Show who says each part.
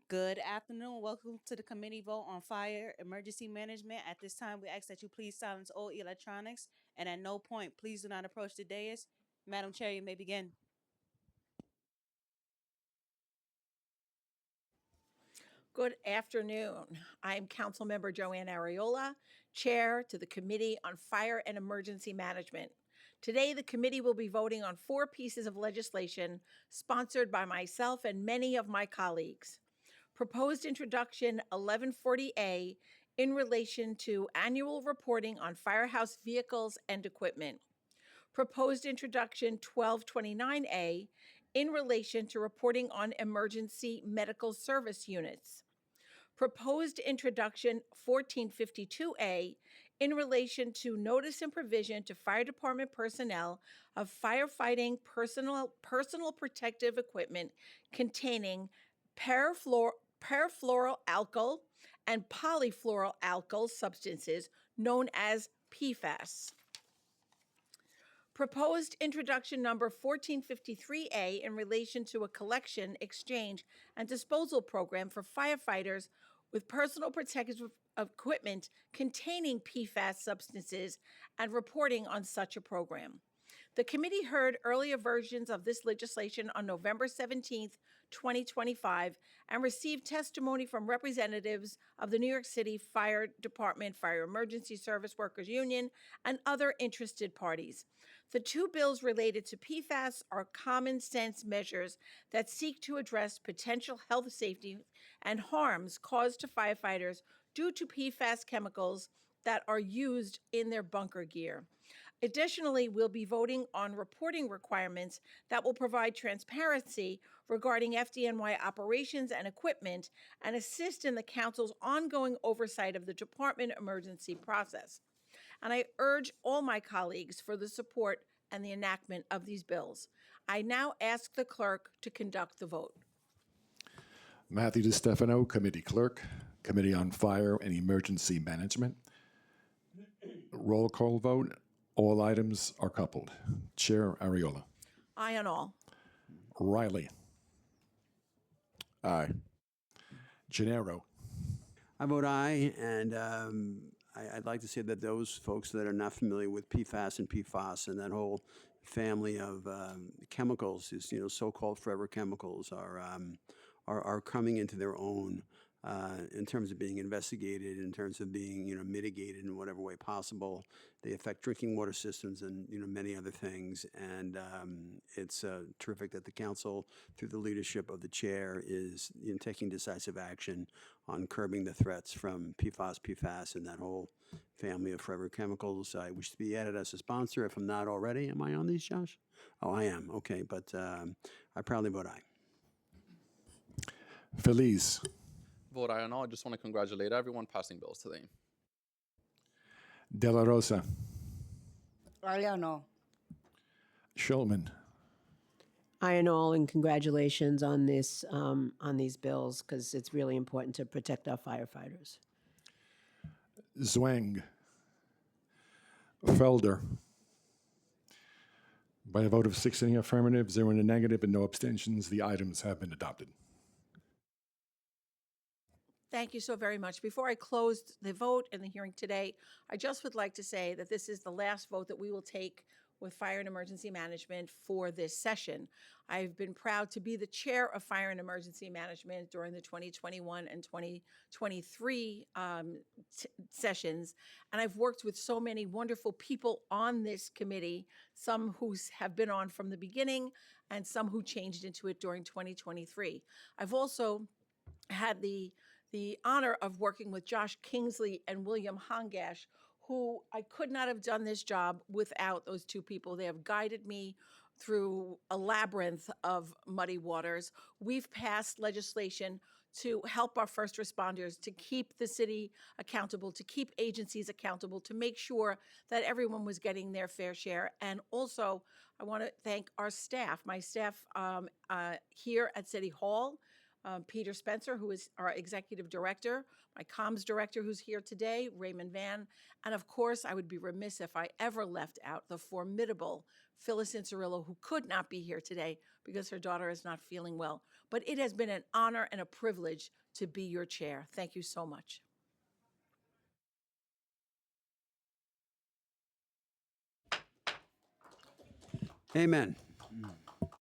Speaker 1: Good afternoon. Welcome to the committee vote on fire emergency management. At this time, we ask that you please silence all electronics and at no point please do not approach the dais. Madam Chair, you may begin.
Speaker 2: Good afternoon. I'm Councilmember Joanne Ariola, Chair to the Committee on Fire and Emergency Management. Today, the committee will be voting on 4 pieces of legislation sponsored by myself and many of my colleagues. Proposed introduction 1140A in relation to annual reporting on firehouse vehicles and equipment. Proposed introduction 1229A in relation to reporting on emergency medical service units. Proposed introduction 1452A in relation to notice and provision to fire department personnel of firefighting personal protective equipment containing perfluoroalkyl and polyfluoroalkyl substances known as PFAS. Proposed introduction number 1453A in relation to a collection, exchange, and disposal program for firefighters with personal protective equipment containing PFAS substances and reporting on such a program. The committee heard earlier versions of this legislation on November 17th, 2025, and received testimony from representatives of the New York City Fire Department, Fire Emergency Service Workers Union, and other interested parties. The 2 bills related to PFAS are common sense measures that seek to address potential health, safety, and harms caused to firefighters due to PFAS chemicals that are used in their bunker gear. Additionally, we'll be voting on reporting requirements that will provide transparency regarding FDNY operations and equipment and assist in the council's ongoing oversight of the department emergency process. And I urge all my colleagues for the support and the enactment of these bills. I now ask the clerk to conduct the vote.
Speaker 3: Matthew DiStefano, Committee Clerk, Committee on Fire and Emergency Management. Roll call vote. All items are coupled. Chair Ariola.
Speaker 2: Aye on all.
Speaker 3: Riley.
Speaker 4: Aye.
Speaker 3: Gennaro.
Speaker 4: I vote aye, and I'd like to say that those folks that are not familiar with PFAS and PFOS and that whole family of chemicals, is so-called forever chemicals, are coming into their own in terms of being investigated, in terms of being mitigated in whatever way possible. They affect drinking water systems and many other things. And it's terrific that the council, through the leadership of the chair, is taking decisive action on curbing the threats from PFAS, PFAS, and that whole family of forever chemicals. I wish to be added as a sponsor if I'm not already. Am I on these, Josh? Oh, I am. Okay, but I proudly vote aye.
Speaker 3: Feliz.
Speaker 5: Vote aye on all. I just want to congratulate everyone passing bills today.
Speaker 3: De La Rosa.
Speaker 6: Ariano.
Speaker 3: Schulman.
Speaker 7: Aye and all, and congratulations on this on these bills, because it's really important to protect our firefighters.
Speaker 3: Zwang. Felder. By a vote of 6 in the affirmative, 0 in the negative, and no abstentions, the items have been adopted.
Speaker 2: Thank you so very much. Before I close the vote and the hearing today, I just would like to say that this is the last vote that we will take with Fire and Emergency Management for this session. I've been proud to be the chair of Fire and Emergency Management during the 2021 and 2023 sessions, and I've worked with so many wonderful people on this committee, some who have been on from the beginning and some who changed into it during 2023. I've also had the honor of working with Josh Kingsley and William Hongash, who I could not have done this job without those 2 people. They have guided me through a labyrinth of muddy waters. We've passed legislation to help our first responders, to keep the city accountable, to keep agencies accountable, to make sure that everyone was getting their fair share. And also, I want to thank our staff, my staff here at City Hall, Peter Spencer, who is our executive director, my comms director, who's here today, Raymond Van, and of course, I would be remiss if I ever left out the formidable Phyllis Incerillo, who could not be here today because her daughter is not feeling well. But it has been an honor and a privilege to be your chair. Thank you so much.
Speaker 4: Amen.